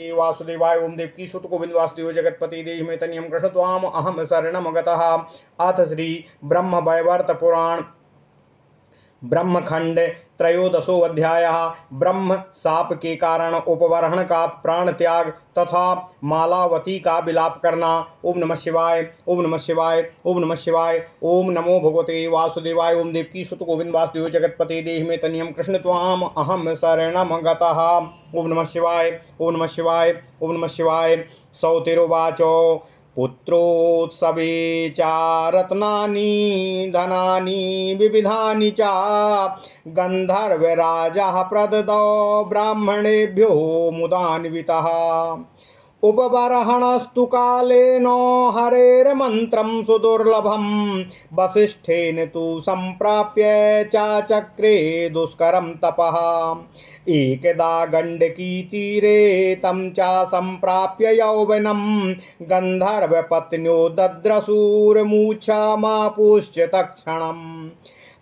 वासुदेवाय ओम देवकी सुत गोविंद वासुदेव जगतपति देहि में तनियम कृष्ण त्वाम अहम शरणम गतः। अथ श्री ब्रह्म वैवर्त पुराण ब्रह्मखंड त्रयोदशो अध्याय। ब्रह्म शाप के कारण उपवरण का प्राण त्याग तथा मालावती का विलाप करना। ओम नमः शिवाय ओम नमः शिवाय ओम नमः शिवाय। ओम नमो भगवते वासुदेवाय ओम देवकी सुत गोविंद वासुदेव जगतपति देहि में तनियम कृष्ण त्वाम अहम शरणम गतः। ओम नमः शिवाय ओम नमः शिवाय ओम नमः शिवाय। सौतिरुवाचो पुत्रोत्सवे च रत्नानि धनानि विविधानि च गन्धर्वराजः प्रददौ ब्राह्मणेभ्यो मुदान्वितः। उपबर्हणस्तु कालेन हरेर्मन्त्रं सुदुर्लभं वसिष्ठेन तु सम्प्राप्य चाचक्रे दुष्करं तपः। एकदा गण्डकी तीरे तं च सम्प्राप्य यौवनं गन्धर्वपत्न्यो दद्रशूरमूर्छामापुश्च तत्क्षणम्।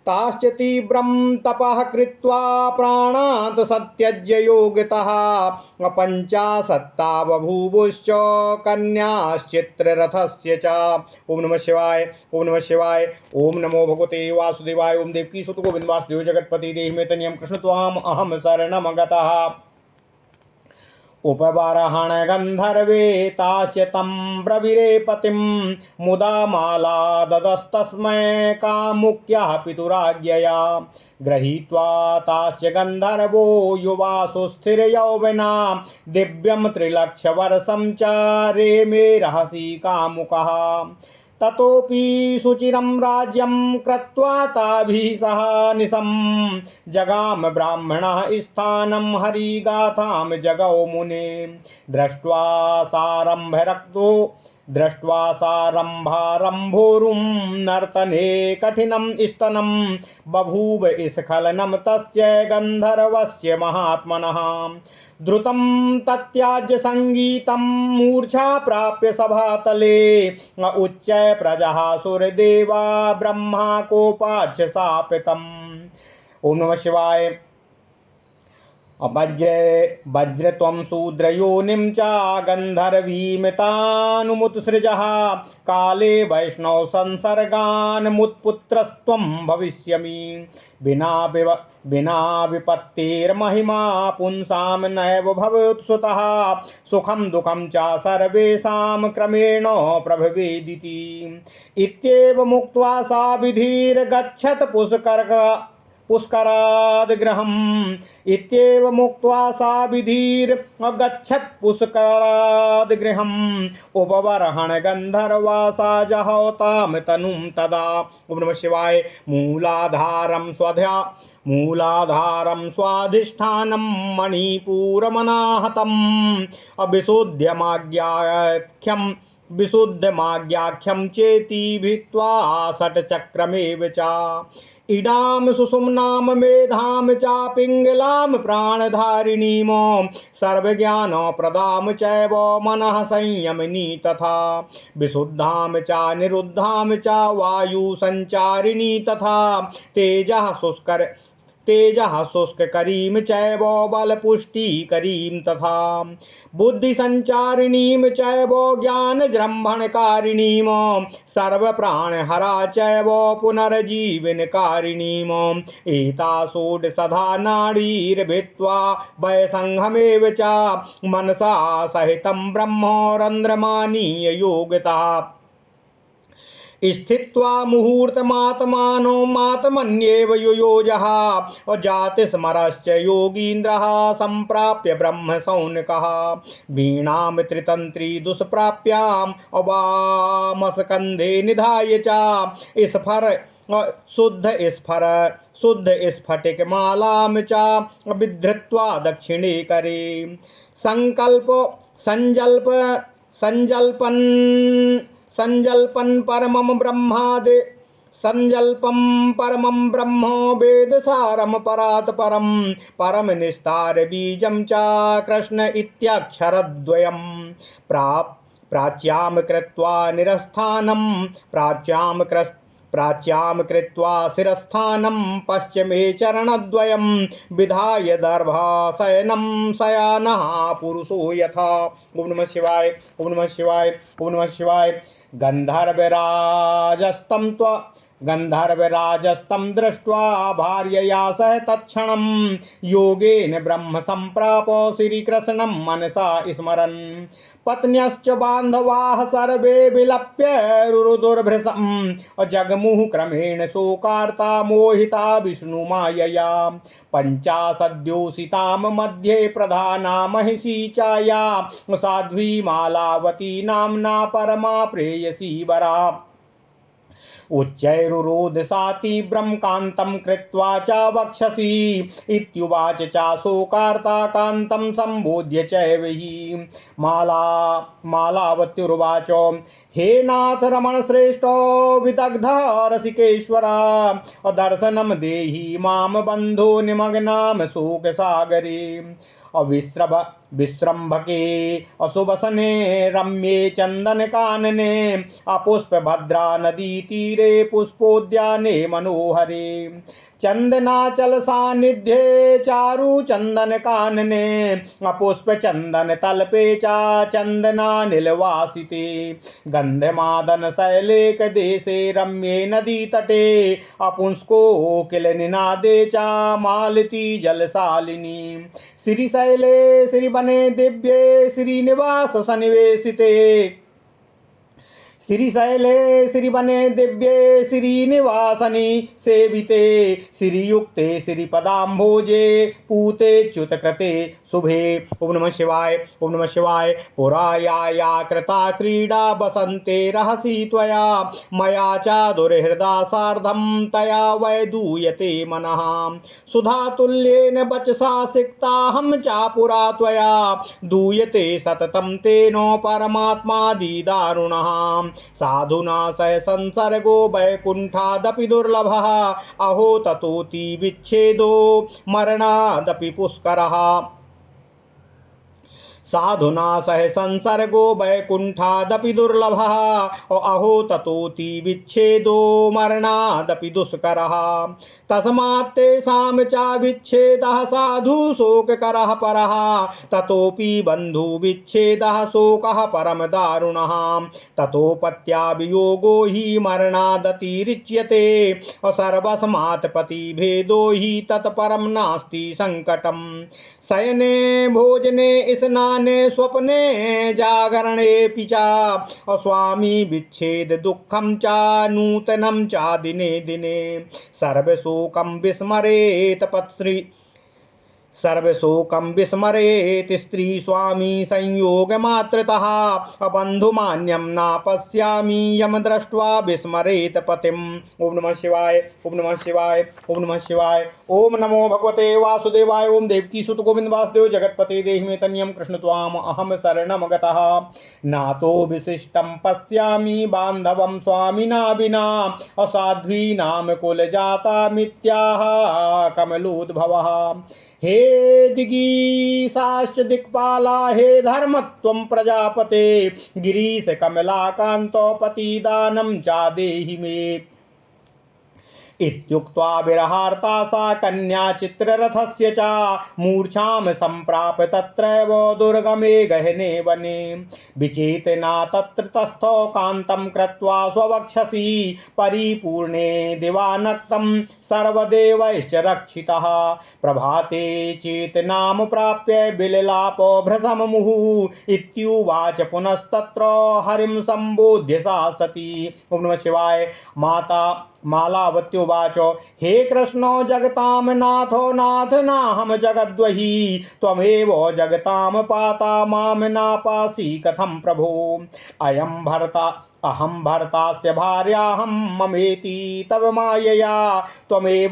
ताश्च तीव्रं तपः कृत्वा प्राणात् सत्यज्य योगितः। पञ्चाशत्ता बभूवुश्च कन्याश्चित्ररथस्य च। ओम नमः शिवाय ओम नमः शिवाय। ओम नमो भगवते वासुदेवाय ओम देवकी सुत गोविंद वासुदेव जगतपति देहि में तनियम कृष्ण त्वाम अहम शरणम गतः। उपबर्हण गंधर्वे ताश्च तं ब्रवीरे पतिं मुदा माला ददस्तस्मै कामुक्यः पितुराज्ञया। गृहीत्वा ताश्च गंधर्वो युवा सुस्थिर यौवना दिव्यं त्रिलक्षवर्षं चारे मे रहसि कामुकः। ततोपि सुचिरं राज्यं कृत्वा ताभिः सह निशं जगाम ब्राह्मणः स्थानं हरिगाथां जगौ मुने। दृष्ट्वा सारम्भारम्भोरुं नर्तने कठिनं स्तनं बभूव स्खलनं तस्य गन्धर्वस्य महात्मनः। द्रुतं तत्याज्य संगीतं मूर्छा प्राप्य सभातले उच्चै प्रजः सुरदेवा ब्रह्मा कोपाच्च शापितम्। ओम नमः शिवाय। वज्र त्वं शूद्रयोनिं च गन्धर्वीमितानुमुत्सृजः काले वैष्णव संसर्गान् मुत्पुत्रस्त्वं भविष्यमि। बिना विपत्तिर्महिमा पुंसां नैव भवेत्सुतः सुखं दुःखं च सर्वेषां क्रमेण प्रभवेदिति। इत्येव मुक्त्वा सा विधिर्गच्छत् पुष्कराद् गृहम्। इत्येव मुक्त्वा सा विधिर्गच्छत् पुष्कराद् गृहम्। उपबर्हण गन्धर्वा सा जहौ तां तनुं तदा। ओम नमः शिवाय। मूलाधारं स्वाधिष्ठानं मणिपूरमनाहतम् विशुद्धमाज्ञाख्यं चेति भित्त्वा षट्चक्रमेव च। इडां सुषुम्नां मेधां च पिङ्गलां प्राणधारिणीं सर्वज्ञानप्रदां चैव मनः संयमिनी तथा। विशुद्धां च निरुद्धां च वायुसञ्चारिणी तथा। तेजः शुष्ककरीं चैव बलपुष्टिकरीं तथा। बुद्धिसञ्चारिणीं चैव ज्ञानजृम्भणकारिणीं सर्वप्राणहरा चैव पुनर्जीवनकारिणीम्। एता षोडशधा नाडीर्भित्त्वा वयसंघमेव च मनसा सहितं ब्रह्मरन्ध्रमानीय योगितः। स्थित्वा मुहूर्तमात्मानो मात्मन्येव युयोजः जातिस्मरश्च योगीन्द्रः सम्प्राप्य ब्रह्मसौनकः। वीणां त्रितन्त्री दुष्प्राप्याम् अवामस्कन्धे निधाय च शुद्ध स्फटिकमालां च विधृत्वा दक्षिणे करे। संजल्पन् परमं ब्रह्म वेदसारं परात् परम निस्तार बीजं च कृष्ण इत्यक्षरद्वयम्। प्राच्यां कृत्वा निरस्थानं प्राच्यां कृत्वा शिरस्थानं पश्चिमे चरणद्वयं विधाय दर्भाशयनं शयानः पुरुषो यथा। ओम नमः शिवाय, ओम नमः शिवाय, ओम नमः शिवाय। गन्धर्वराजस्तं दृष्ट्वा भार्यया सह तत्क्षणं योगेन ब्रह्म सम्प्रापो श्रीकृष्णं मनसा स्मरन्। पत्न्यश्च बान्धवाः सर्वे विलप्य रुरुदुर्भृशं जगमुः क्रमेण शोकार्ता मोहिता विष्णुमायया। पञ्चाशद्योषितां मध्ये प्रधाना महिषी चाया साध्वी मालावती नाम्ना परमा प्रेयसी वरा। उच्चैरुरोध सा तीव्रं कान्तं कृत्वा च वक्षसि इत्युवाच च शोकार्ता कान्तं सम्बोध्य चैवहि। मालावत्युर्वाच हे नाथ रमण श्रेष्ठो विदग्ध रसिकेश्वरा दर्शनं देहि मां बन्धो निमग्नां शोकसागरे। विश्रम्भके अशुभसने रम्ये चंदन कानने अपुष्पभद्रा नदी तीरे पुष्पोद्याने मनोहरे। चंदनाचल सानिध्ये चारु चंदन कानने अपुष्प चंदन तल्पे चा चंदनानिलवासिते। गंधमादन शैलेक देशे रम्ये नदी तटे अपुंस्को किल निनादे चा मालती जलशालिनी। श्रीशैले श्रीवने दिव्ये श्रीनिवास सन्निवेशिते। श्रीशैले श्रीवने दिव्ये श्रीनिवासनि सेविते। श्रीयुक्ते श्रीपदाम्भोजे पूते च्युतकृते शुभे। ओम नमः शिवाय, ओम नमः शिवाय। पुरा या कृता क्रीडा बसन्ते रहसि त्वया मया च दुर्हृदा सार्धं तया वै दूयते मनः। सुधातुल्येन वचसा सिक्ताहं च पुरा त्वया दूयते सततं तेनो परमात्मादिदारुणः। साधुना सह संसर्गो वैकुंठादपि दुर्लभः अहो ततोति विच्छेदो मरणादपि पुष्करः। साधुना सह संसर्गो वैकुंठादपि दुर्लभः अहो ततोति विच्छेदो मरणादपि दुष्करः। तस्मात् तेषां च विच्छेदः साधु शोककरः परः ततोपि बन्धु विच्छेदः शोकः परम दारुणः। ततोपत्या वियोगो हि मरणादतिरिच्यते सर्वस्मात् पतिभेदो हि तत्परं नास्ति संकटम्। शयने भोजने स्नाने स्वप्ने जागरणेऽपि च स्वामी विच्छेद दुःखं च नूतनं च दिने दिने। सर्वशोकं विस्मरेत् स्त्री स्वामी संयोग मात्रतः बन्धुमान्यं न पश्यामि यम दृष्ट्वा विस्मरेत् पतिम्। ओम नमः शिवाय, ओम नमः शिवाय, ओम नमः शिवाय। ओम नमो भगवते वासुदेवाय। ओम देवकी सुत गोविंद वासुदेव जगत्पते देहि मे तन्यं कृष्ण त्वाम अहम शरणं गतः। नातो विशिष्टं पश्यामि बान्धवं स्वामिना विना असाध्वीनां कुलजाता मिथ्याः कमलोद्भवः। हे दिगीशाश्च दिक्पाला हे धर्मत्वं प्रजापते गिरीश कमलाकान्तो पतिदानं च देहि मे। इत्युक्त्वा विरहार्ता सा कन्या चित्ररथस्य च मूर्छां सम्प्राप्य तत्रैव दुर्गमे गहने वने। विचेतना तत्र तस्थो कान्तं कृत्वा स्ववक्षसि परिपूर्णे दिवानक्तं सर्वदेवैश्च रक्षितः। प्रभाते चेतनां प्राप्य विललापो भ्रशममुहुः इत्युवाच पुनस्तत्र हरिं सम्बोध्य सा सती। ओम नमः शिवाय। मालावत्युवाच हे कृष्णो जगतां नाथो नाथ नाहं जगद्वही त्वमेव जगतां पाता मां नापासि कथं प्रभो। अहं भर्तास्य भार्याहं ममेति तव मायया त्वमेव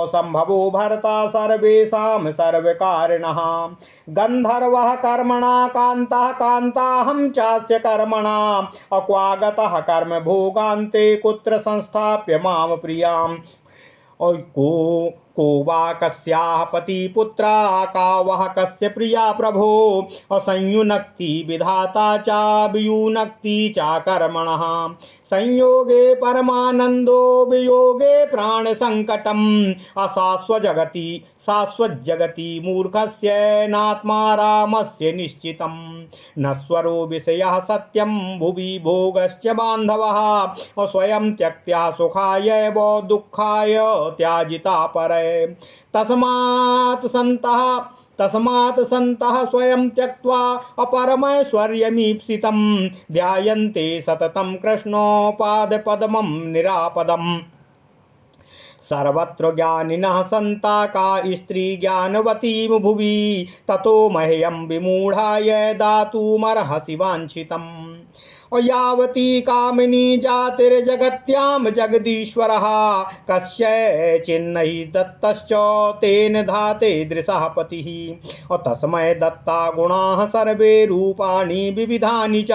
संभवो भर्ता सर्वेषां सर्वकारिणः। गन्धर्वः कर्मणा कान्तः कान्ताहं चास्य कर्मणा अक्वागतः कर्म भोगान्ते कुत्र संस्थाप्य मां प्रियाम्। को वा कस्याः पतिपुत्रा का वह कस्य प्रिया प्रभो असंयुनक्ति विधाता च वियुनक्ति च कर्मणः संयोगे परमानंदो वियोगे प्राण संकटम अशाश्वजगति शाश्वतजगति मूर्खस्य नात्मा रामस्य निश्चितम न स्वरो विषयः सत्यम भुवि भोगश्च बान्धवः स्वयं त्यक्त्या सुखाय वो दुःखाय त्याजिता परे तस्मात् सन्तः स्वयं त्यक्त्वा अपरमैश्वर्यमीप्सितं ध्यायन्ते सततं कृष्णोपादपद्मं निरापदम् सर्वत्र ज्ञानिनः सन्ता का स्त्री ज्ञानवतीं भुवि ततो मह्यं विमूढाय दातुमर्हसि वाञ्छितम् यावती कामिनी जातिर्जगत्यां जगदीश्वरः कस्यचिन्नहि दत्तश्च तेन धाते दृशः पतिः तस्मै दत्ता गुणाः सर्वे रूपाणि विविधानि च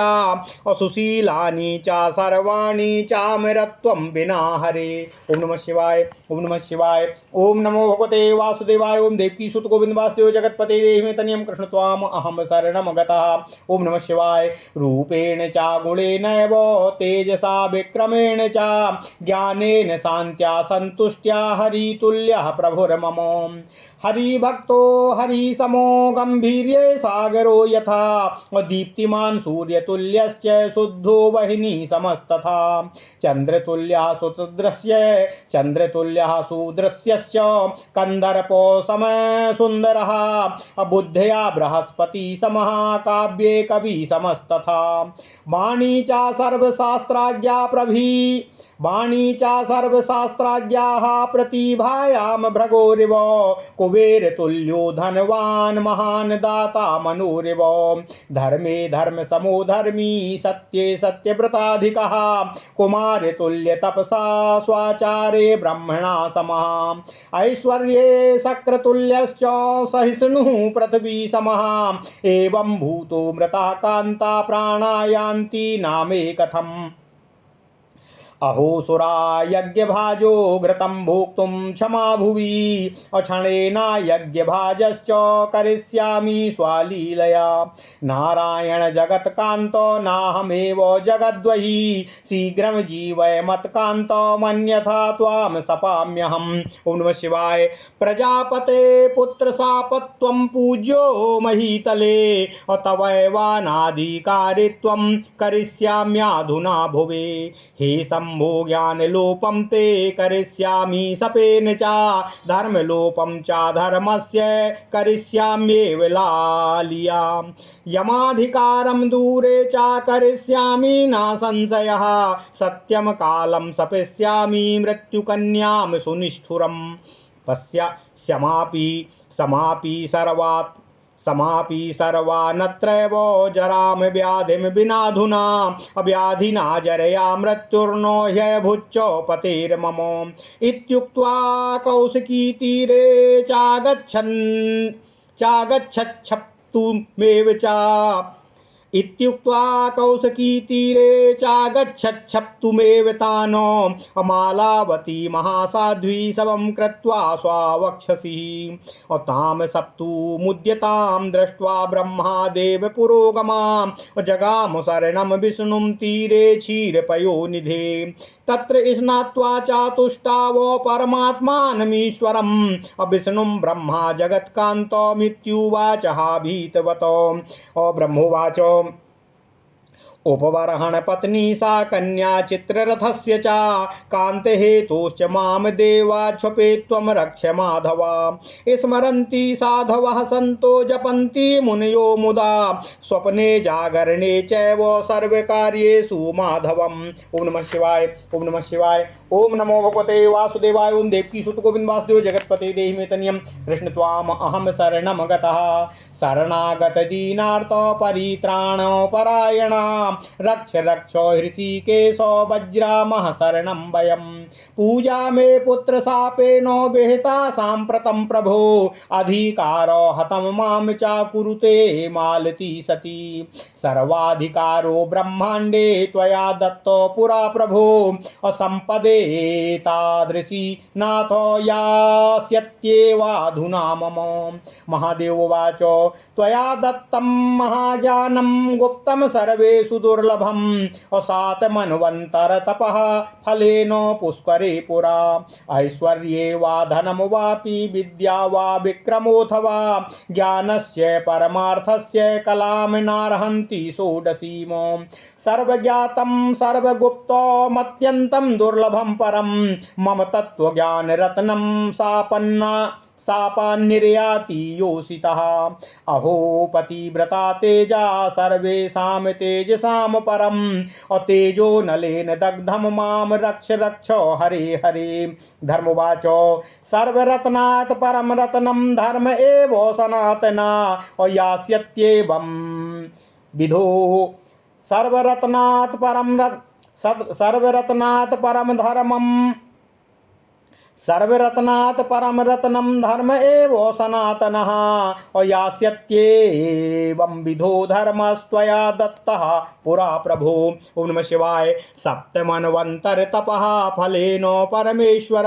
सुशीलानि च सर्वाणि चामरत्वं विना हरे। ओम नमः शिवाय, ओम नमः शिवाय, ओम नमो भगवते वासुदेवाय। ओम देवकी सुत गोविंद वासुदेव जगत्पते देहि मे तनियं कृष्ण त्वाम अहम शरणं गतः। ओम नमः शिवाय। रूपेण च गुणेनैव तेजसा विक्रमेण च ज्ञानेन शान्त्या सन्तुष्ट्या हरितुल्यः प्रभुर्मम। हरिभक्तो हरिसमो गम्भीर्ये सागरो यथा दीप्तिमान् सूर्यतुल्यश्च शुद्धो वह्नि समस्तथा चन्द्रतुल्यः सुदृश्यश्च कन्दर्पो समसुन्दरः बुद्धया बृहस्पति समः काव्ये कवि समस्तथा वाणी च सर्वशास्त्राज्ञाः प्रतिभायां भृगोरिव कुबेरतुल्यो धनवान् महान् दाता मनोरिव धर्मे धर्मसमो धर्मी सत्ये सत्यव्रताधिकः कुमारतुल्य तपसा स्वाचारे ब्रह्मणा समः ऐश्वर्ये शक्रतुल्यश्च सहिष्णुः पृथ्वी समः एवं भूतो मृता कान्ता प्राणायान्ति नामे कथम् अहो सुरा यज्ञभाजो घृतं भोक्तुं क्षमा भुवि अक्षणेन यज्ञभाजश्च करिष्यामि स्वालीलया नारायण जगत्कान्तो नाहमेव जगद्वही शीघ्रं जीवय मत्कान्तो मन्यथा त्वां सपाम्यहम्। ओम नमः शिवाय। प्रजापते पुत्र शापत्वं पूज्यो महीतले तवैवानाधिकारित्वं करिष्याम्याधुना भुवे हे शम्भो ज्ञानलोपं ते करिष्यामि शपेन च धर्मलोपं च धर्मस्य करिष्याम्येव लालियां यमाधिकारं दूरे च करिष्यामि न संशयः सत्यं कालं शपिष्यामि मृत्युकन्यां सुनिष्ठुरं पश्य समापि सर्वानत्रैव जराम व्याधिं विनाधुना अव्याधिना जरया मृत्युर्नो ह्यभुच्च पतेर्मम इत्युक्त्वा कौशिकी तीरे चागच्छच्छप्तुमेव च इत्युक्त्वा कौशिकी तीरे चागच्छच्छप्तुमेव तानो अमालावती महासाध्वी शवं कृत्वा स्वावक्षसि तां सप्तुमुद्यतां दृष्ट्वा ब्रह्मादेव पुरोगमां जगाम शरणं विष्णुं तीरे क्षीरपयोनिधे तत्र स्नात्वा चातुष्टावो परमात्मानमीश्वरम् विष्णुं ब्रह्मा जगत्कान्तमित्युवाचः भीतवतो ब्रह्मोवाच उपवरहण पत्नी सा कन्या चित्ररथस्य च कान्ते हेतुश्च मां देवाच्छपे त्वं रक्ष माधव स्मरन्ति साधवः सन्तो जपन्ति मुनयो मुदा स्वप्ने जागरणे चैव सर्वकार्येषु माधवम्। ओम नमः शिवाय, ओम नमः शिवाय, ओम नमो भगवते वासुदेवाय। ओम देवकी सुत गोविंद वासुदेव जगत्पते देहि मे तनियं कृष्ण त्वाम अहम शरणं गतः। शरणागत दीनार्थ परित्राण परायणा रक्ष रक्ष हृषिकेशो वज्रामः शरणं वयम्। पूजा मे पुत्र शापेन विहिता साम्प्रतं प्रभो अधिकारो हतं मां च कुरुते मालती सती सर्वाधिकारो ब्रह्माण्डे त्वया दत्तो पुरा प्रभो असम्पदे तादृशी नाथो यास्यत्येवाधुना मम। महादेवोवाच त्वया दत्तं महाज्ञानं गुप्तं सर्वेषु दुर्लभम् असातमन्वन्तरतपः फलेन पुष्करे पुरा। ऐश्वर्ये वा धनं वापि विद्या वा विक्रमोऽथवा ज्ञानस्य परमार्थस्य कलां नार्हन्ति षोडशीम। सर्वज्ञातं सर्वगुप्तमत्यन्तं दुर्लभं परं मम तत्त्वज्ञानरत्नं सापान्निर्याति योषितः। अहो पतिव्रता तेजा सर्वेषां तेजसां परम् अतेजो नलेन दग्धं मां रक्ष रक्ष हरे हरे। धर्मवाच सर्वरत्नात् परं रत्नं धर्म एव सनातना यास्यत्येवं विधो। सर्वरत्नात् परम रत्नं धर्म एव सनातनः यास्यत्येवं विधो धर्मस्त्वया दत्तः पुरा प्रभो। ओम नमः शिवाय। सप्तमन्वंतर तपः फलेन परमेश्वर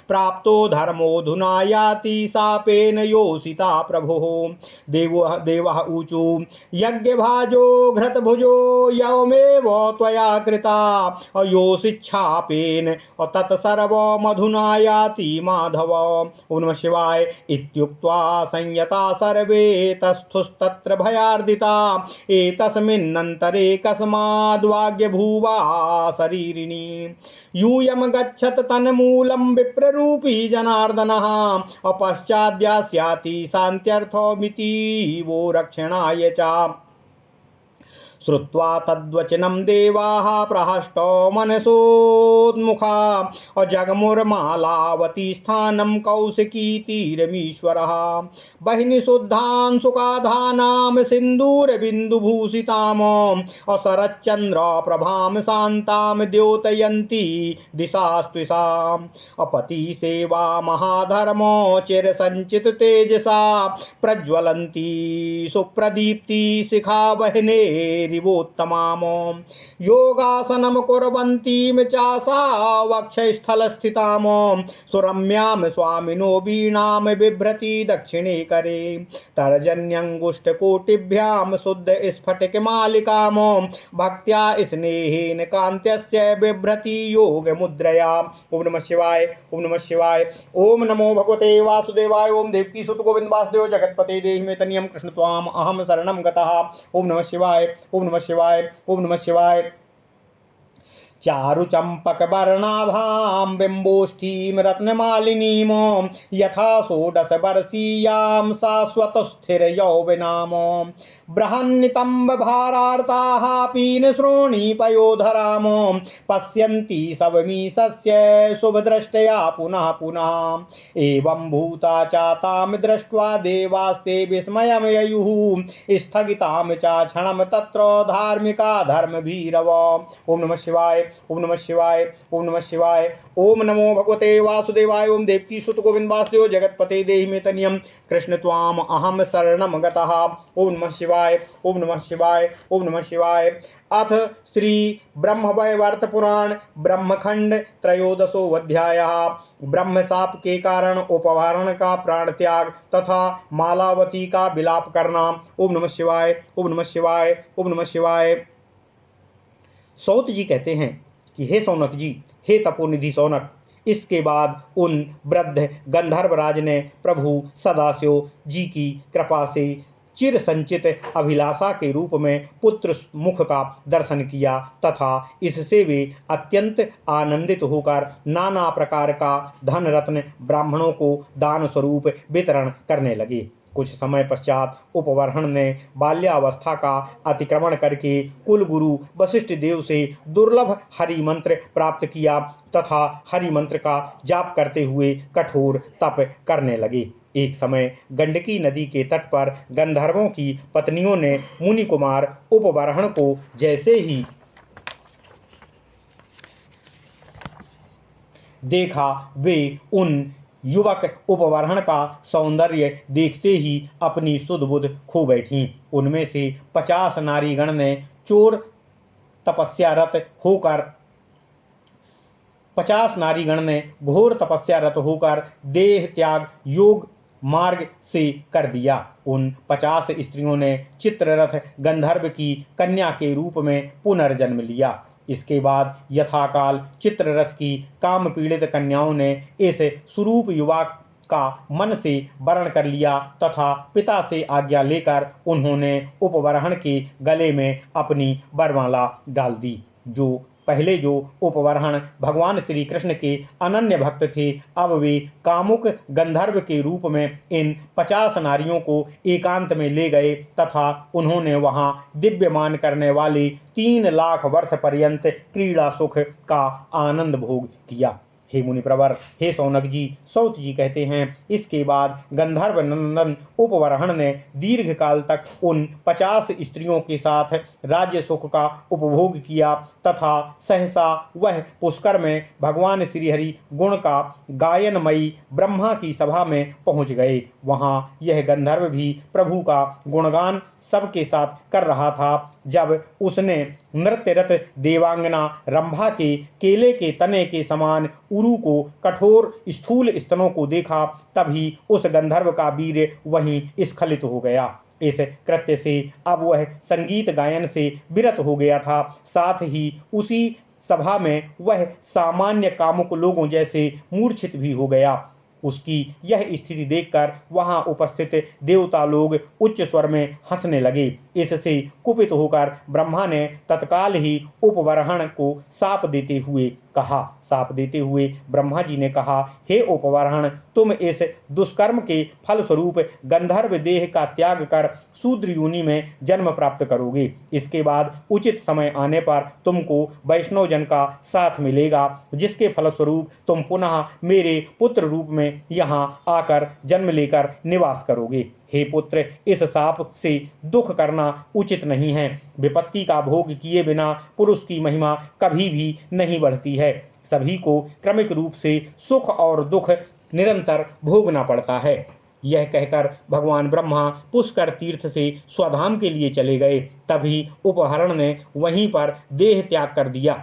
प्राप्तो धर्मोऽधुना याति शापेन योषिता प्रभो। देवः ऊचु यज्ञभाजो घृतभुजो यवमेव त्वया कृता योषिच्छापेन तत्सर्वमधुना याति माधव। ओम नमः शिवाय। इत्युक्त्वा संयता सर्वे तस्थुस्तत्र भयार्दिता एतस्मिन्नन्तरे कस्माद्वाग्यभूवा शरीरिणी। यूयं गच्छत तन्मूलं विप्ररूपी जनार्दनः अपश्चाद्यास्याति शान्त्यर्थमिति वो रक्षणाय च। श्रुत्वा तद्वचनं देवाः प्रहष्टो मनसोन्मुखा अजगमुर्मालावती स्थानं कौशिकीतीरमीश्वरः। बहिनी शुद्धां सुखाधानां सिन्दूरबिन्दुभूषिताम् असरच्चन्द्रप्रभां शान्तां द्योतयन्ती दिशास्त्विषाम्। अपतिसेवा महाधर्मो चिरसञ्चित तेजसा प्रज्वलन्ती सुप्रदीप्ति शिखा वह्ने रिवोत्तमाम्। योगासनं कुर्वन्तीं चासा वक्षस्थलस्थिताम् सुरम्यां स्वामिनो वीणां बिभ्रति दक्षिणे करे। तर्जन्यङ्गुष्ठकोटिभ्यां शुद्ध स्फटिकमालिकाम् भक्त्या स्नेहेन कान्त्यस्य बिभ्रति योगमुद्रया। ओम नमः शिवाय। ओम नमः शिवाय। ओम नमो भगवते वासुदेवाय। ओम देवकी सुत गोविंद वासुदेव जगत्पते देहि मे तनियं कृष्ण त्वाम अहम शरणं गतः। ओम नमः शिवाय। ओम नमः शिवाय। ओम नमः शिवाय। चारु चंपक वर्णाभां बिंबोष्ठीं रत्नमालिनीं यथा षोडश वर्षीयां शाश्वत स्थिर यौवनाम। बृहन्नितंब भारार्ताः पीन श्रोणी पयोधराम पश्यन्ति सवमीशस्य शुभदृष्टया पुनः पुनः। एवं भूता चातां दृष्ट्वा देवास्ते विस्मयं ययुः स्थगितां च क्षणं तत्र धार्मिका धर्मभीरव। ओम नमः शिवाय। ओम नमः शिवाय। ओम नमः शिवाय। ओम नमो भगवते वासुदेवाय। ओम देवकी सुत गोविंद वासुदेव जगत्पते देहि मे तनियं कृष्ण त्वाम अहम शरणं गतः। ओम नमः शिवाय। ओम नमः शिवाय। ओम नमः शिवाय। अथ श्री ब्रह्मवैवर्त पुराण ब्रह्मखंड त्रयोदशो अध्यायः। ब्रह्मशाप के कारण उपवारण का प्राण त्याग तथा मालावती का विलाप करना। ओम नमः शिवाय। ओम नमः शिवाय। ओम नमः शिवाय। सौत जी कहते हैं कि हे सौनक जी, हे तपोनिधि सौनक, इसके बाद उन वृद्ध गंधर्वराज ने प्रभु सदाशिव जी की कृपा से चिर संचित अभिलाषा के रूप में पुत्र मुख का दर्शन किया तथा इससे वे अत्यंत आनंदित होकर नाना प्रकार का धन रत्न ब्राह्मणों को दान स्वरूप वितरण करने लगे। कुछ समय पश्चात उपवरहण ने बाल्यावस्था का अतिक्रमण करके कुलगुरु वशिष्ठ देव से दुर्लभ हरि मंत्र प्राप्त किया तथा हरि मंत्र का जाप करते हुए कठोर तप करने लगे। एक समय गंडकी नदी के तट पर गंधर्वों की पत्नियों ने मुनि कुमार उपवरहण को जैसे ही देखा वे उन युवक उपवरहण का सौंदर्य देखते ही अपनी सुध बुध खो बैठी। उनमें से 50 नारीगण ने चोर तपस्यारत होकर 50 नारीगण ने घोर तपस्या रत होकर देह त्याग योग मार्ग से कर दिया। उन 50 स्त्रियों ने चित्ररथ गंधर्व की कन्या के रूप में पुनर्जन्म लिया। इसके बाद यथाकाल चित्ररथ की काम पीड़ित कन्याओं ने इस स्वरूप युवा का मन से वरण कर लिया तथा पिता से आज्ञा लेकर उन्होंने उपवरहण के गले में अपनी वरमाला डाल दी। जो उपवरहण भगवान श्री कृष्ण के अनन्य भक्त थे, अब वे कामुक गंधर्व के रूप में इन 50 नारियों को एकांत में ले गए तथा उन्होंने वहां दिव्यमान करने वाले 3 लाख वर्ष पर्यंत क्रीड़ा सुख का आनंद भोग किया। हे मुनिप्रवर, हे शौनक जी, सौत जी कहते हैं, इसके बाद गंधर्व नंदन उपवरहण ने दीर्घ काल तक उन 50 स्त्रियों के साथ राज्य सुख का उपभोग किया तथा सहसा वह पुष्कर में भगवान श्रीहरि गुण का गायनमयी ब्रह्मा की सभा में पहुँच गए। वहाँ यह गंधर्व भी प्रभु का गुणगान सबके साथ कर रहा था। जब उसने नृत्यरत देवांगना रंभा के केले के तने के समान उरु को कठोर स्थूल स्तनों को देखा, तभी उस गंधर्व का वीर्य वहीं स्खलित हो गया। इस कृत्य से अब वह संगीत गायन से विरत हो गया था। साथ ही उसी सभा में वह सामान्य कामुक लोगों जैसे मूर्छित भी हो गया। उसकी यह स्थिति देखकर वहां उपस्थित देवता लोग उच्च स्वर में हंसने लगे। इससे कुपित होकर ब्रह्मा ने तत्काल ही उपवरहण को शाप देते हुए ब्रह्मा जी ने कहा, हे उपवरहण, तुम इस दुष्कर्म के फलस्वरूप गंधर्व देह का त्याग कर शूद्र योनि में जन्म प्राप्त करोगे। इसके बाद उचित समय आने पर तुमको वैष्णव जन का साथ मिलेगा, जिसके फलस्वरूप तुम पुनः मेरे पुत्र रूप में यहाँ आकर जन्म लेकर निवास करोगे। हे पुत्र, इस शाप से दुख करना उचित नहीं है। विपत्ति का भोग किए बिना पुरुष की महिमा कभी भी नहीं बढ़ती है। सभी को क्रमिक रूप से सुख और दुख निरंतर भोगना पड़ता है। यह कहकर भगवान ब्रह्मा पुष्कर तीर्थ से स्वधाम के लिए चले गए। तभी उपहरण ने वहीं पर देह त्याग कर दिया।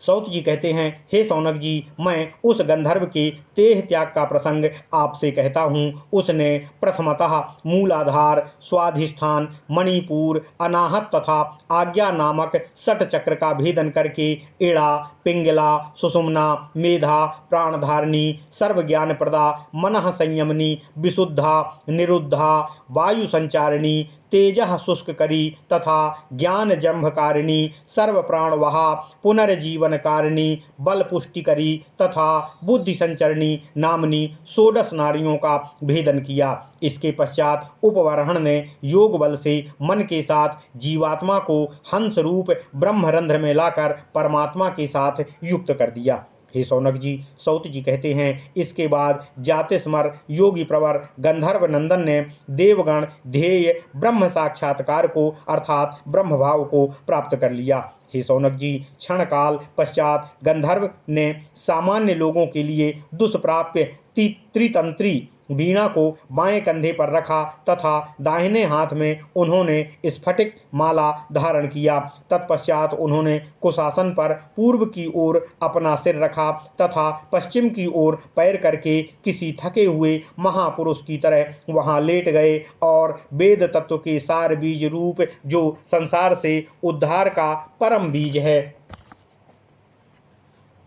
सौत जी कहते हैं, हे शौनक जी, मैं उस गंधर्व के देह त्याग का प्रसंग आपसे कहता हूँ। उसने प्रथमतः मूलाधार, स्वाधिष्ठान, मणिपुर, अनाहत तथा आज्ञा नामक 6 चक्र का भेदन करके इड़ा, पिंगला, सुषुम्ना, मेधा, प्राणधारिणी, सर्वज्ञान प्रदा, मनः संयमनी, विशुद्धा, निरुद्धा, वायु संचारिणी, तेजः शुष्ककरी तथा ज्ञान जंभकारिणी, सर्व प्राणवहा, पुनर्जीवनकारिणी, बल पुष्टिकरी तथा बुद्धि संचरणी नामनी 16 नारियों का भेदन किया। इसके पश्चात उपवरहण ने योग बल से मन के साथ जीवात्मा को हंस रूप ब्रह्मरंध्र में लाकर परमात्मा के साथ युक्त कर दिया। हे शौनक जी, सौत जी कहते हैं, इसके बाद जातिस्मर योगी प्रवर गंधर्व नंदन ने देवगण ध्येय ब्रह्म साक्षात्कार को अर्थात ब्रह्म भाव को प्राप्त कर लिया। हे शौनक जी, क्षण काल पश्चात गंधर्व ने सामान्य लोगों के लिए दुष्प्राप्य त्रितंत्री वीणा को बाएं कंधे पर रखा तथा दाहिने हाथ में उन्होंने स्फटिक माला धारण किया। तत्पश्चात उन्होंने कुशासन पर पूर्व की ओर अपना सिर रखा तथा पश्चिम की ओर पैर करके किसी थके हुए महापुरुष की तरह वहां लेट गए और वेद तत्व के सार बीज रूप, जो संसार से उद्धार का परम बीज है,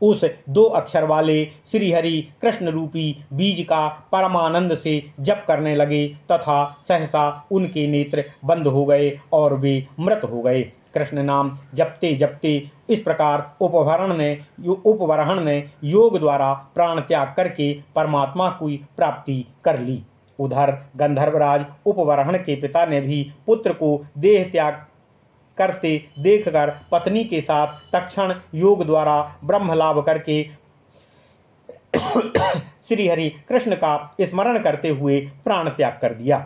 उस 2 अक्षर वाले श्रीहरि कृष्ण रूपी बीज का परमानंद से जप करने लगे तथा सहसा उनके नेत्र बंद हो गए और वे मृत हो गए। कृष्ण नाम जपते जपते इस प्रकार उपवरहण ने योग द्वारा प्राण त्याग करके परमात्मा की प्राप्ति कर ली। उधर गंधर्वराज उपवरहण के पिता ने भी पुत्र को देह त्याग करते देखकर पत्नी के साथ तत्क्षण योग द्वारा ब्रह्म लाभ करके श्री हरि कृष्ण का स्मरण करते हुए प्राण त्याग कर दिया।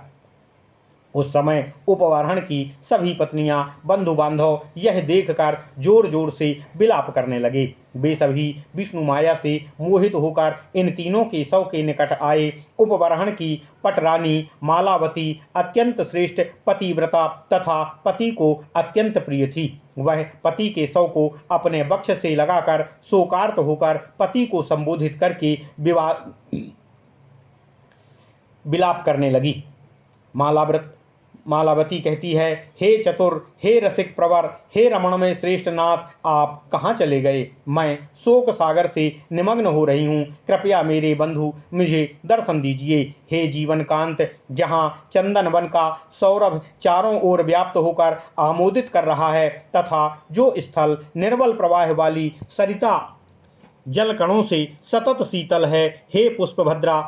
उस समय उपवरण की सभी पत्नियां, बंधु बांधव यह देखकर जोर जोर से विलाप करने लगे। वे सभी विष्णु माया से मोहित होकर इन तीनों के शव के निकट आए। उपवरण की पटरानी मालावती अत्यंत श्रेष्ठ पतिव्रता तथा पति को अत्यंत प्रिय थी। वह पति के शव को अपने वक्ष से लगाकर शोकार्त होकर पति को संबोधित करके विलाप करने लगी। मालावती कहती है, हे चतुर, हे रसिक प्रवर, हे रमणमय श्रेष्ठ नाथ, आप कहाँ चले गए? मैं शोक सागर से निमग्न हो रही हूँ। कृपया मेरे बंधु मुझे दर्शन दीजिए। हे जीवन कांत, जहाँ चंदन वन का सौरभ चारों ओर व्याप्त होकर आमोदित कर रहा है तथा जो स्थल निर्मल प्रवाह वाली सरिता जलकणों से सतत शीतल है, हे पुष्पभद्रा,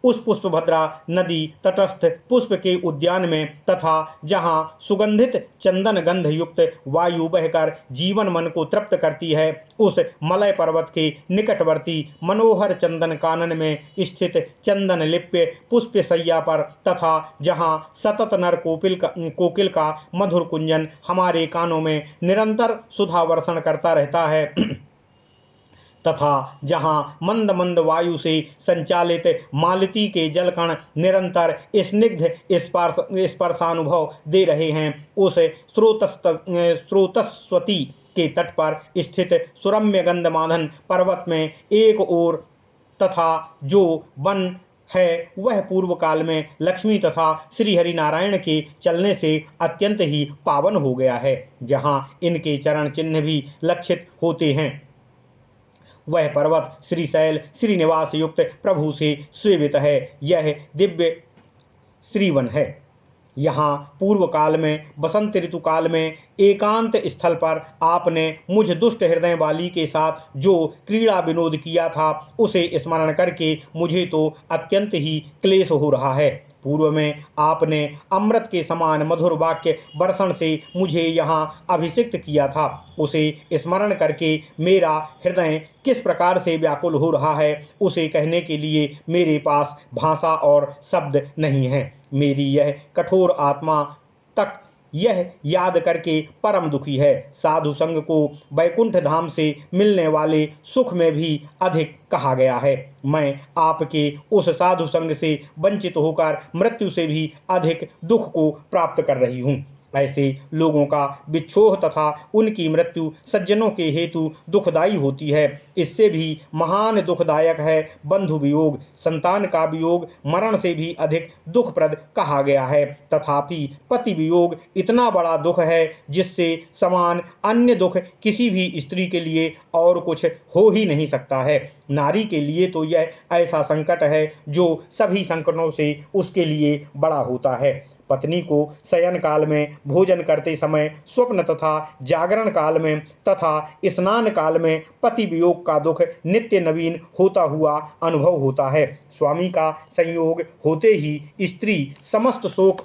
उस पुष्पभद्रा नदी तटस्थ पुष्प के उद्यान में तथा जहाँ सुगंधित चंदन गंध युक्त वायु बहकर जीवन मन को तृप्त करती है, उस मलय पर्वत के निकटवर्ती मनोहर चंदन कानन में स्थित चंदन लिप्य पुष्प सैया पर तथा जहाँ सतत नर कोकिल का मधुर कुंजन हमारे कानों में निरंतर सुधा वर्षण करता रहता है तथा जहाँ मंद मंद वायु से संचालित मालती के जलकण निरंतर स्निग्ध स्पर्शानुभव दे रहे हैं, उस स्रोतस्वती के तट पर स्थित सुरम्य गंधमादन पर्वत में एक ओर तथा जो वन है वह पूर्व काल में लक्ष्मी तथा श्री हरि नारायण के चलने से अत्यंत ही पावन हो गया है, जहाँ इनके चरण चिन्ह भी लक्षित होते हैं। वह पर्वत श्रीशैल श्रीनिवास युक्त प्रभु से सेवित है। यह दिव्य श्रीवन है। यहाँ पूर्व काल में बसंत ऋतु काल में एकांत स्थल पर आपने मुझ दुष्ट हृदय वाली के साथ जो क्रीड़ा विनोद किया था उसे स्मरण करके मुझे तो अत्यंत ही क्लेश हो रहा है। पूर्व में आपने अमृत के समान मधुर वाक्य वर्षण से मुझे यहाँ अभिषिक्त किया था, उसे स्मरण करके मेरा हृदय किस प्रकार से व्याकुल हो रहा है उसे कहने के लिए मेरे पास भाषा और शब्द नहीं है। मेरी यह कठोर आत्मा तक यह याद करके परम दुखी है। साधु संग को वैकुंठ धाम से मिलने वाले सुख में भी अधिक कहा गया है। मैं आपके उस साधु संग से वंचित होकर मृत्यु से भी अधिक दुख को प्राप्त कर रही हूँ। ऐसे लोगों का विक्षोह तथा उनकी मृत्यु सज्जनों के हेतु दुखदायी होती है। इससे भी महान दुखदायक है बंधु वियोग। संतान का वियोग मरण से भी अधिक दुखप्रद कहा गया है। तथापि पति वियोग इतना बड़ा दुख है जिससे समान अन्य दुख किसी भी स्त्री के लिए और कुछ हो ही नहीं सकता है। नारी के लिए तो यह ऐसा संकट है जो सभी संकटों से उसके लिए बड़ा होता है। पत्नी को शयन काल में, भोजन करते समय, स्वप्न तथा जागरण काल में तथा स्नान काल में पति वियोग का दुख नित्य नवीन होता हुआ अनुभव होता है। स्वामी का संयोग होते ही स्त्री समस्त शोक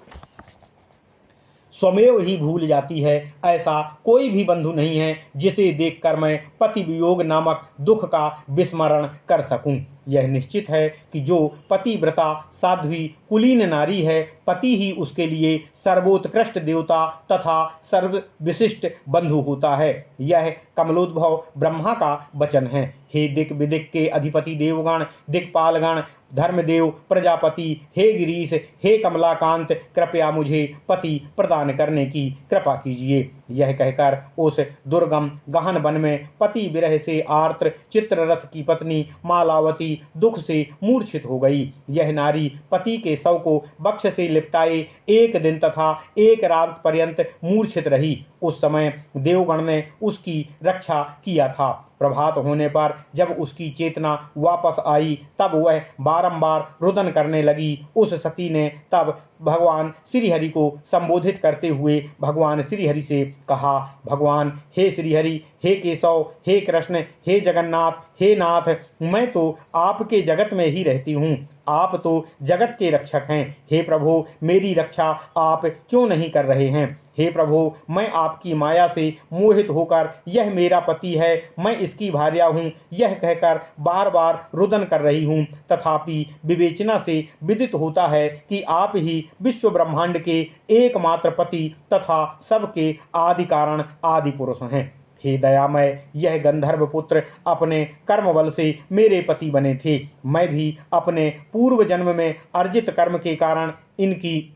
स्वमेव ही भूल जाती है। ऐसा कोई भी बंधु नहीं है जिसे देखकर मैं पति वियोग नामक दुख का विस्मरण कर सकूं। यह निश्चित है कि जो पतिव्रता साध्वी कुलीन नारी है, पति ही उसके लिए सर्वोत्कृष्ट देवता तथा सर्वविशिष्ट बंधु होता है। यह कमलोद्भव ब्रह्मा का वचन है। हे दिक् विदिक् के अधिपति देवगण, दिक्पालगण, धर्मदेव प्रजापति, हे गिरीश, हे कमलाकांत, कृपया मुझे पति प्रदान करने की कृपा कीजिए। यह कहकर उस दुर्गम गहन वन में पति विरह से आर्द्र चित्ररथ की पत्नी मालावती दुख से मूर्छित हो गई। यह नारी पति के शव को वक्ष से लिपटाए एक दिन तथा एक रात पर्यंत मूर्छित रही। उस समय देवगण ने उसकी रक्षा किया था। प्रभात होने पर जब उसकी चेतना वापस आई तब वह बारंबार रुदन करने लगी। उस सती ने तब भगवान श्रीहरि को संबोधित करते हुए भगवान श्रीहरि से कहा, भगवान हे श्रीहरि, हे केशव, हे कृष्ण, हे जगन्नाथ, हे नाथ, मैं तो आपके जगत में ही रहती हूँ। आप तो जगत के रक्षक हैं। हे प्रभु, मेरी रक्षा आप क्यों नहीं कर रहे हैं? हे प्रभु, मैं आपकी माया से मोहित होकर यह मेरा पति है, मैं इसकी भार्या हूँ, यह कहकर बार बार रुदन कर रही हूँ। तथापि विवेचना से विदित होता है कि आप ही विश्व ब्रह्मांड के एकमात्र पति तथा सबके आदि कारण आदि पुरुष हैं। हे दयामय, यह गंधर्व पुत्र अपने कर्म बल से मेरे पति बने थे। मैं भी अपने पूर्व जन्म में अर्जित कर्म के कारण इनकी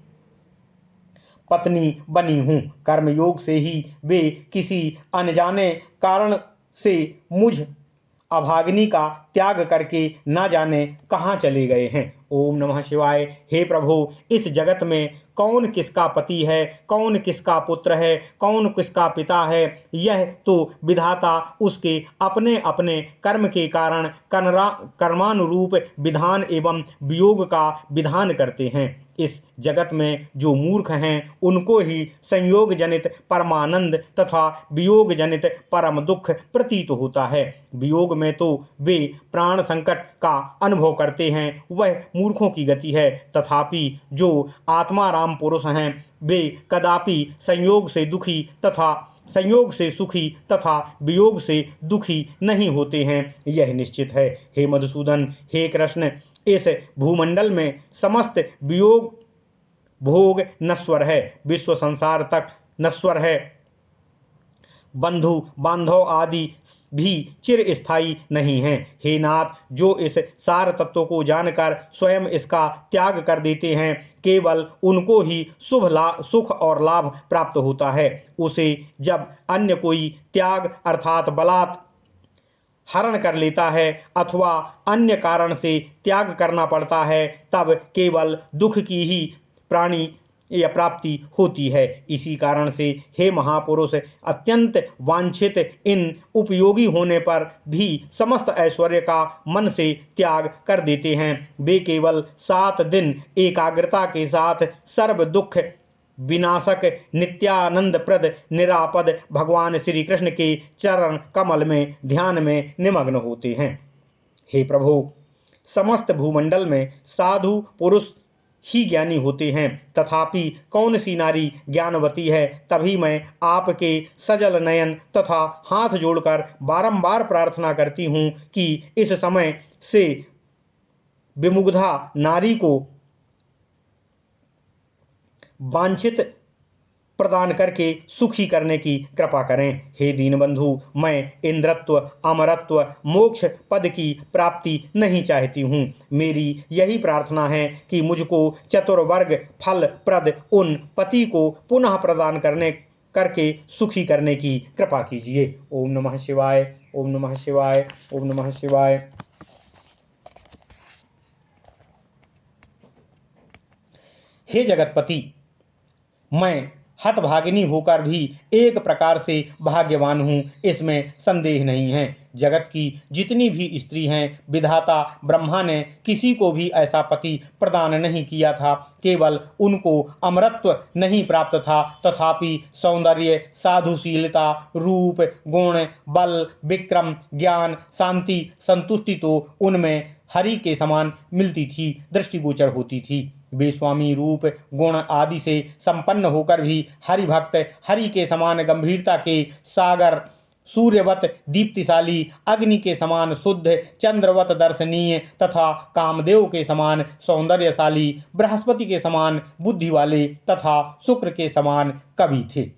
पत्नी बनी हूँ। कर्मयोग से ही वे किसी अनजाने कारण से मुझ अभागिनी का त्याग करके ना जाने कहाँ चले गए हैं। ओम नमः शिवाय। हे प्रभु, इस जगत में कौन किसका पति है, कौन किसका पुत्र है, कौन किसका पिता है, यह तो विधाता उसके अपने अपने कर्म के कारण कर्मानुरूप विधान एवं वियोग का विधान करते हैं। इस जगत में जो मूर्ख हैं उनको ही संयोग जनित परमानंद तथा वियोग जनित परम दुख प्रतीत होता है। वियोग में तो वे प्राण संकट का अनुभव करते हैं, वह मूर्खों की गति है। तथापि जो आत्माराम पुरुष हैं वे कदापि संयोग से सुखी तथा वियोग से दुखी नहीं होते हैं, यह निश्चित है। हे मधुसूदन, हे कृष्ण, इस भूमंडल में समस्त वियोग भोग नश्वर है, विश्व संसार तक नश्वर है, बंधु बांधव आदि भी चिर स्थायी नहीं हैं। हे नाथ, जो इस सार तत्व को जानकर स्वयं इसका त्याग कर देते हैं, केवल उनको ही सुख और लाभ प्राप्त होता है। उसे जब अन्य कोई त्याग अर्थात बलात् हरण कर लेता है अथवा अन्य कारण से त्याग करना पड़ता है, तब केवल दुख की ही प्राणी या प्राप्ति होती है। इसी कारण से हे महापुरुष, अत्यंत वांछित इन उपयोगी होने पर भी समस्त ऐश्वर्य का मन से त्याग कर देते हैं। वे केवल 7 दिन एकाग्रता के साथ सर्व दुख विनाशक नित्यानंद प्रद निरापद भगवान श्री कृष्ण के चरण कमल में ध्यान में निमग्न होते हैं। हे प्रभु, समस्त भूमंडल में साधु पुरुष ही ज्ञानी होते हैं, तथापि कौन सी नारी ज्ञानवती है? तभी मैं आपके सजल नयन तथा हाथ जोड़कर बारंबार प्रार्थना करती हूँ कि इस समय से विमुग्धा नारी को वांछित प्रदान करके सुखी करने की कृपा करें। हे दीनबंधु, मैं इंद्रत्व, अमरत्व, मोक्ष पद की प्राप्ति नहीं चाहती हूँ। मेरी यही प्रार्थना है कि मुझको चतुर्वर्ग फल प्रद उन पति को पुनः प्रदान करके सुखी करने की कृपा कीजिए। ओम नमः शिवाय, ओम नमः शिवाय, ओम नमः शिवाय। हे जगतपति, मैं हतभागिनी होकर भी एक प्रकार से भाग्यवान हूँ, इसमें संदेह नहीं है। जगत की जितनी भी स्त्री हैं, विधाता ब्रह्मा ने किसी को भी ऐसा पति प्रदान नहीं किया था। केवल उनको अमरत्व नहीं प्राप्त था, तथापि सौंदर्य, साधुशीलता, रूप, गुण, बल, विक्रम, ज्ञान, शांति, संतुष्टि तो उनमें हरि के समान मिलती थी, दृष्टिगोचर होती थी। वे स्वामी रूप गुण आदि से संपन्न होकर भी हरि भक्त, हरि के समान गंभीरता के सागर, सूर्यवत दीप्तिशाली, अग्नि के समान शुद्ध, चंद्रवत दर्शनीय तथा कामदेव के समान सौंदर्यशाली, बृहस्पति के समान बुद्धि वाले तथा शुक्र के समान कवि थे।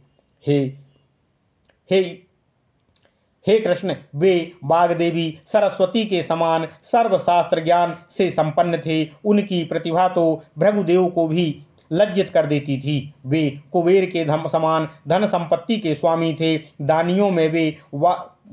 हे कृष्ण, वे वाग्देवी सरस्वती के समान सर्वशास्त्र ज्ञान से संपन्न थे। उनकी प्रतिभा तो भृगुदेव को भी लज्जित कर देती थी। वे कुबेर के समान धन संपत्ति के स्वामी थे। दानियों में वे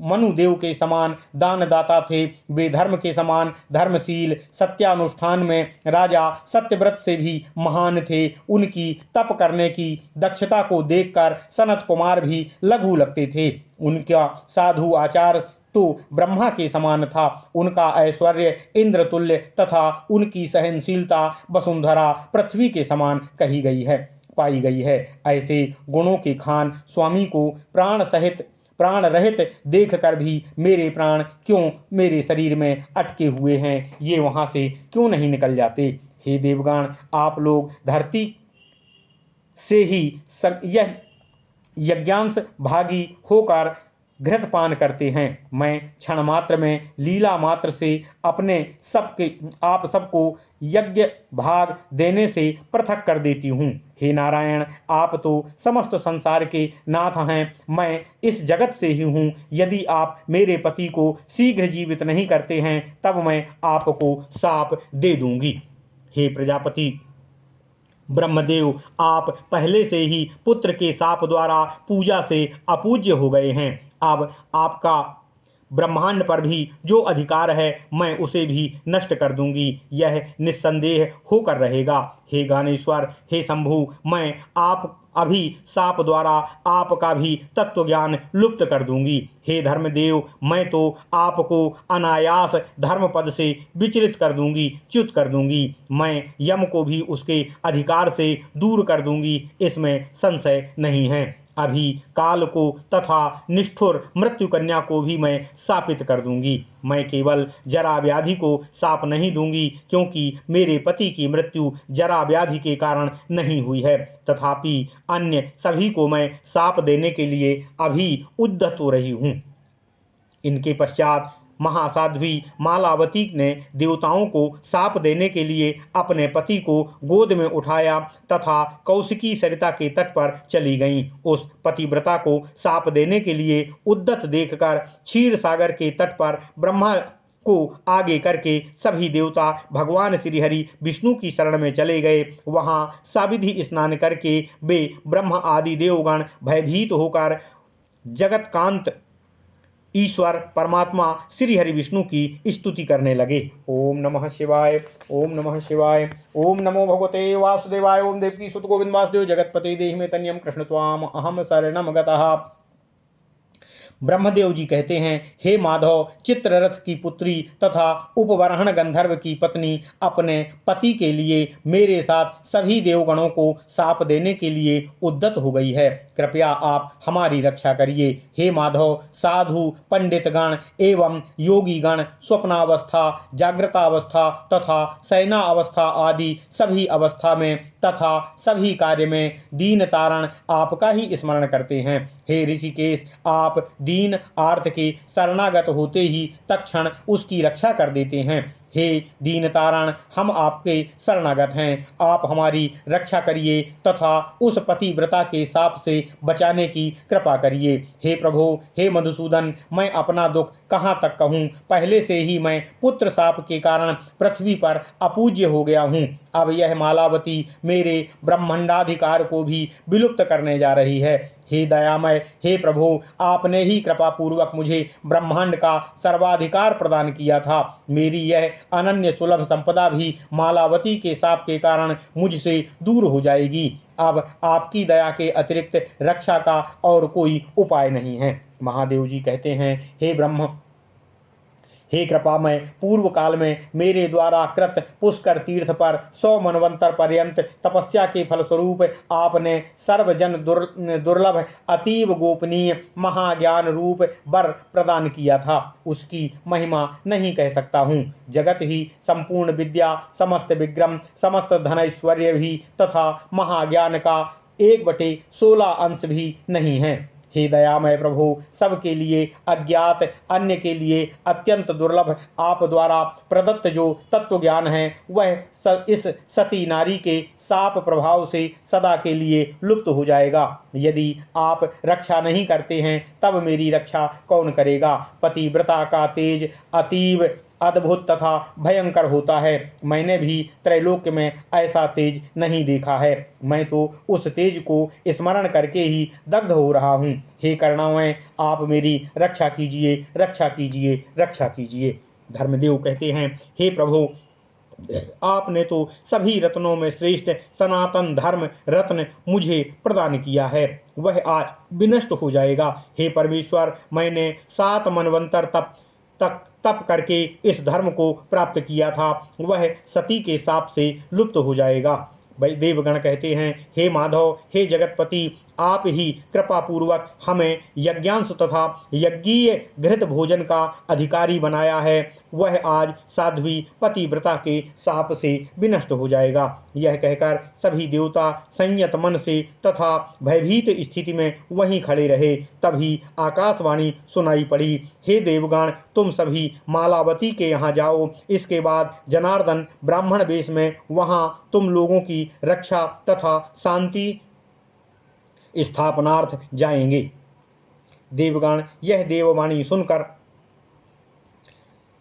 मनुदेव के समान दानदाता थे। वे धर्म के समान धर्मशील, सत्यानुष्ठान में राजा सत्यव्रत से भी महान थे। उनकी तप करने की दक्षता को देखकर सनत कुमार भी लघु लगते थे। उनका साधु आचार तो ब्रह्मा के समान था। उनका ऐश्वर्य इंद्र तुल्य तथा उनकी सहनशीलता वसुंधरा पृथ्वी के समान पाई गई है। ऐसे गुणों के खान स्वामी को प्राण सहित प्राण रहित देखकर भी मेरे प्राण क्यों मेरे शरीर में अटके हुए हैं, ये वहाँ से क्यों नहीं निकल जाते। हे देवगण, आप लोग धरती से ही यह यज्ञांश भागी होकर घृतपान करते हैं। मैं क्षण मात्र में लीला मात्र से अपने आप सबको यज्ञ भाग देने से पृथक कर देती हूँ। हे नारायण, आप तो समस्त संसार के नाथ हैं, मैं इस जगत से ही हूँ। यदि आप मेरे पति को शीघ्र जीवित नहीं करते हैं तब मैं आपको शाप दे दूंगी। हे प्रजापति ब्रह्मदेव, आप पहले से ही पुत्र के शाप द्वारा पूजा से अपूज्य हो गए हैं। अब आपका ब्रह्मांड पर भी जो अधिकार है मैं उसे भी नष्ट कर दूंगी, यह निस्संदेह होकर रहेगा। हे ज्ञानेश्वर, हे शंभु, मैं आप अभी शाप द्वारा आपका भी तत्व ज्ञान लुप्त कर दूंगी। हे धर्मदेव, मैं तो आपको अनायास धर्मपद से विचलित कर दूंगी, च्युत कर दूंगी। मैं यम को भी उसके अधिकार से दूर कर दूंगी, इसमें संशय नहीं है। अभी काल को तथा निष्ठुर मृत्यु कन्या को भी मैं शापित कर दूंगी। मैं केवल जरा व्याधि को शाप नहीं दूंगी, क्योंकि मेरे पति की मृत्यु जरा व्याधि के कारण नहीं हुई है। तथापि अन्य सभी को मैं शाप देने के लिए अभी उद्यत हो रही हूँ। इनके पश्चात महासाध्वी मालावती ने देवताओं को शाप देने के लिए अपने पति को गोद में उठाया तथा कौशिकी सरिता के तट पर चली गईं। उस पतिव्रता को शाप देने के लिए उद्यत देखकर क्षीर सागर के तट पर ब्रह्मा को आगे करके सभी देवता भगवान श्रीहरि विष्णु की शरण में चले गए। वहां साविधि स्नान करके वे ब्रह्म आदि देवगण भयभीत होकर जगतकांत ईश्वर परमात्मा श्री हरि विष्णु की स्तुति करने लगे। ओम नमः शिवाय, ओम नमः शिवाय, ओम नमो भगवते वासुदेवाय, ओम देवकी सुत गोविंद वासुदेव जगतपते देहि में तन्यम कृष्ण त्वाम अहम शरणम गतः। ब्रह्मदेव जी कहते हैं, हे माधव, चित्ररथ की पुत्री तथा उपवरहण गंधर्व की पत्नी अपने पति के लिए मेरे साथ सभी देवगणों को शाप देने के लिए उद्यत हो गई है। कृपया आप हमारी रक्षा करिए। हे माधव, साधु पंडितगण एवं योगीगण स्वप्नावस्था, जागृतावस्था तथा शयनावस्था आदि सभी अवस्था में तथा सभी कार्य में दीन तारण आपका ही स्मरण करते हैं। हे ऋषिकेश, आप दीन आर्त के शरणागत होते ही तत्क्षण उसकी रक्षा कर देते हैं। हे दीन तारण, हम आपके शरणागत हैं, आप हमारी रक्षा करिए तथा उस पतिव्रता के शाप से बचाने की कृपा करिए। हे प्रभु, हे मधुसूदन, मैं अपना दुख कहाँ तक कहूँ। पहले से ही मैं पुत्र शाप के कारण पृथ्वी पर अपूज्य हो गया हूँ। अब यह मालावती मेरे ब्रह्मांडाधिकार को भी विलुप्त करने जा रही है। हे दयामय, हे प्रभु, आपने ही कृपा पूर्वक मुझे ब्रह्मांड का सर्वाधिकार प्रदान किया था। मेरी यह अनन्य सुलभ संपदा भी मालावती के शाप के कारण मुझसे दूर हो जाएगी। अब आपकी दया के अतिरिक्त रक्षा का और कोई उपाय नहीं है। महादेव जी कहते हैं, हे ब्रह्म, हे कृपामय, पूर्व काल में मेरे द्वारा कृत पुष्कर तीर्थ पर 100 मनवंतर पर्यंत तपस्या के फलस्वरूप आपने सर्वजन दुर्लभ अतीव गोपनीय महाज्ञान रूप वर प्रदान किया था। उसकी महिमा नहीं कह सकता हूँ। जगत ही संपूर्ण विद्या, समस्त विक्रम, समस्त धन ऐश्वर्य भी तथा महाज्ञान का 1/16 अंश भी नहीं है। हे दयामय प्रभु, सबके लिए अज्ञात, अन्य के लिए अत्यंत दुर्लभ आप द्वारा प्रदत्त जो तत्व ज्ञान है वह इस सती नारी के शाप प्रभाव से सदा के लिए लुप्त हो जाएगा। यदि आप रक्षा नहीं करते हैं तब मेरी रक्षा कौन करेगा। पतिव्रता का तेज अतीव अद्भुत तथा भयंकर होता है। मैंने भी त्रैलोक्य में ऐसा तेज नहीं देखा है। मैं तो उस तेज को स्मरण करके ही दग्ध हो रहा हूँ। हे करुणामय, आप मेरी रक्षा कीजिए, रक्षा कीजिए, रक्षा कीजिए। धर्मदेव कहते हैं, हे प्रभु, आपने तो सभी रत्नों में श्रेष्ठ सनातन धर्म रत्न मुझे प्रदान किया है, वह आज विनष्ट हो जाएगा। हे परमेश्वर, मैंने 7 मनवंतर तप करके इस धर्म को प्राप्त किया था, वह सती के शाप से लुप्त हो जाएगा। देवगण कहते हैं, हे माधव, हे जगतपति, आप ही कृपा पूर्वक हमें यज्ञांश तथा यज्ञीय घृत भोजन का अधिकारी बनाया है, वह आज साध्वी पतिव्रता के शाप से विनष्ट हो जाएगा। यह कहकर सभी देवता संयत मन से तथा भयभीत स्थिति में वहीं खड़े रहे। तभी आकाशवाणी सुनाई पड़ी, हे देवगण, तुम सभी मालावती के यहाँ जाओ। इसके बाद जनार्दन ब्राह्मण वेश में वहाँ तुम लोगों की रक्षा तथा शांति स्थापनार्थ जाएंगे। देवगण यह देववाणी सुनकर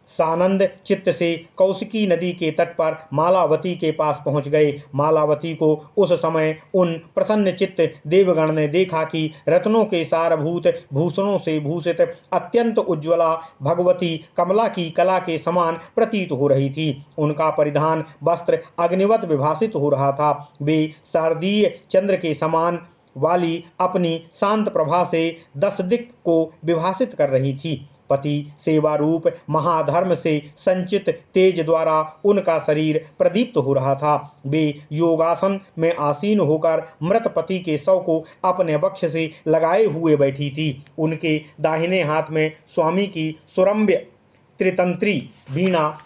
सानंद चित्त से कौशिकी नदी के तट पर मालावती के पास पहुंच गए। मालावती को उस समय उन प्रसन्न चित्त देवगण ने देखा कि रत्नों के सारभूत भूषणों से भूषित अत्यंत उज्ज्वला भगवती कमला की कला के समान प्रतीत हो रही थी। उनका परिधान वस्त्र अग्निवत विभासित हो रहा था। वे शारदीय चंद्र के समान वाली अपनी शांत प्रभा से 10 दिक् को विभासित कर रही थी। पति सेवा रूप महाधर्म से संचित तेज द्वारा उनका शरीर प्रदीप्त हो रहा था। वे योगासन में आसीन होकर मृत पति के शव को अपने वक्ष से लगाए हुए बैठी थी। उनके दाहिने हाथ में स्वामी की सुरम्य त्रितंत्री वीणा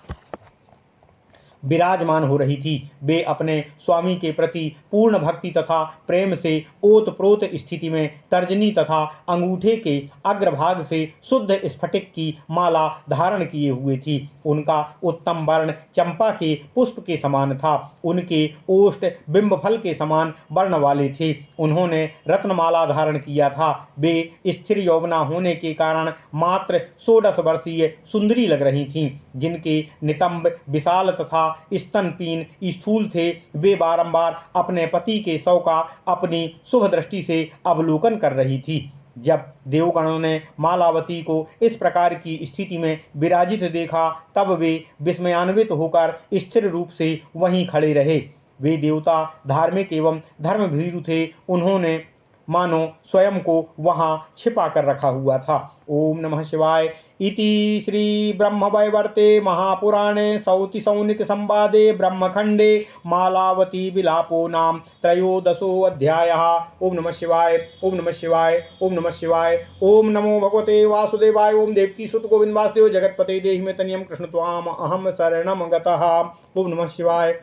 विराजमान हो रही थी। वे अपने स्वामी के प्रति पूर्ण भक्ति तथा प्रेम से ओतप्रोत स्थिति में तर्जनी तथा अंगूठे के अग्रभाग से शुद्ध स्फटिक की माला धारण किए हुए थी। उनका उत्तम वर्ण चंपा के पुष्प के समान था। उनके ओष्ठ बिंबफल के समान वर्ण वाले थे। उन्होंने रत्नमाला धारण किया था। वे स्थिर यौवना होने के कारण मात्र 16 वर्षीय सुंदरी लग रही थीं। जिनके नितंब विशाल तथा स्तनपीन स्थूल थे, वे बारंबार अपने पति के शव का अपनी शुभ दृष्टि से अवलोकन कर रही थी। जब देवगणों ने मालावती को इस प्रकार की स्थिति में विराजित देखा, तब वे विस्मयान्वित होकर स्थिर रूप से वहीं खड़े रहे। वे देवता धार्मिक एवं धर्मभीरु थे। उन्होंने मानो स्वयं को वहाँ छिपा कर रखा हुआ था। ओम नमः शिवाय। इति श्री ब्रह्मवैवर्ते महापुराणे सौतिसौनिक संवादे ब्रह्मखंडे मालावती विलापो नाम त्रयोदशोऽध्यायः। ओम नमः शिवाय। ओम नमः शिवाय। ओम नमः शिवाय। ओम नमो भगवते वासुदेवाय। ओम देवकी सुत गोविंद वासुदेव जगतपते देहि मे तनियम कृष्ण त्वाम अहम शरणम गतः। ओम नमः शिवाय।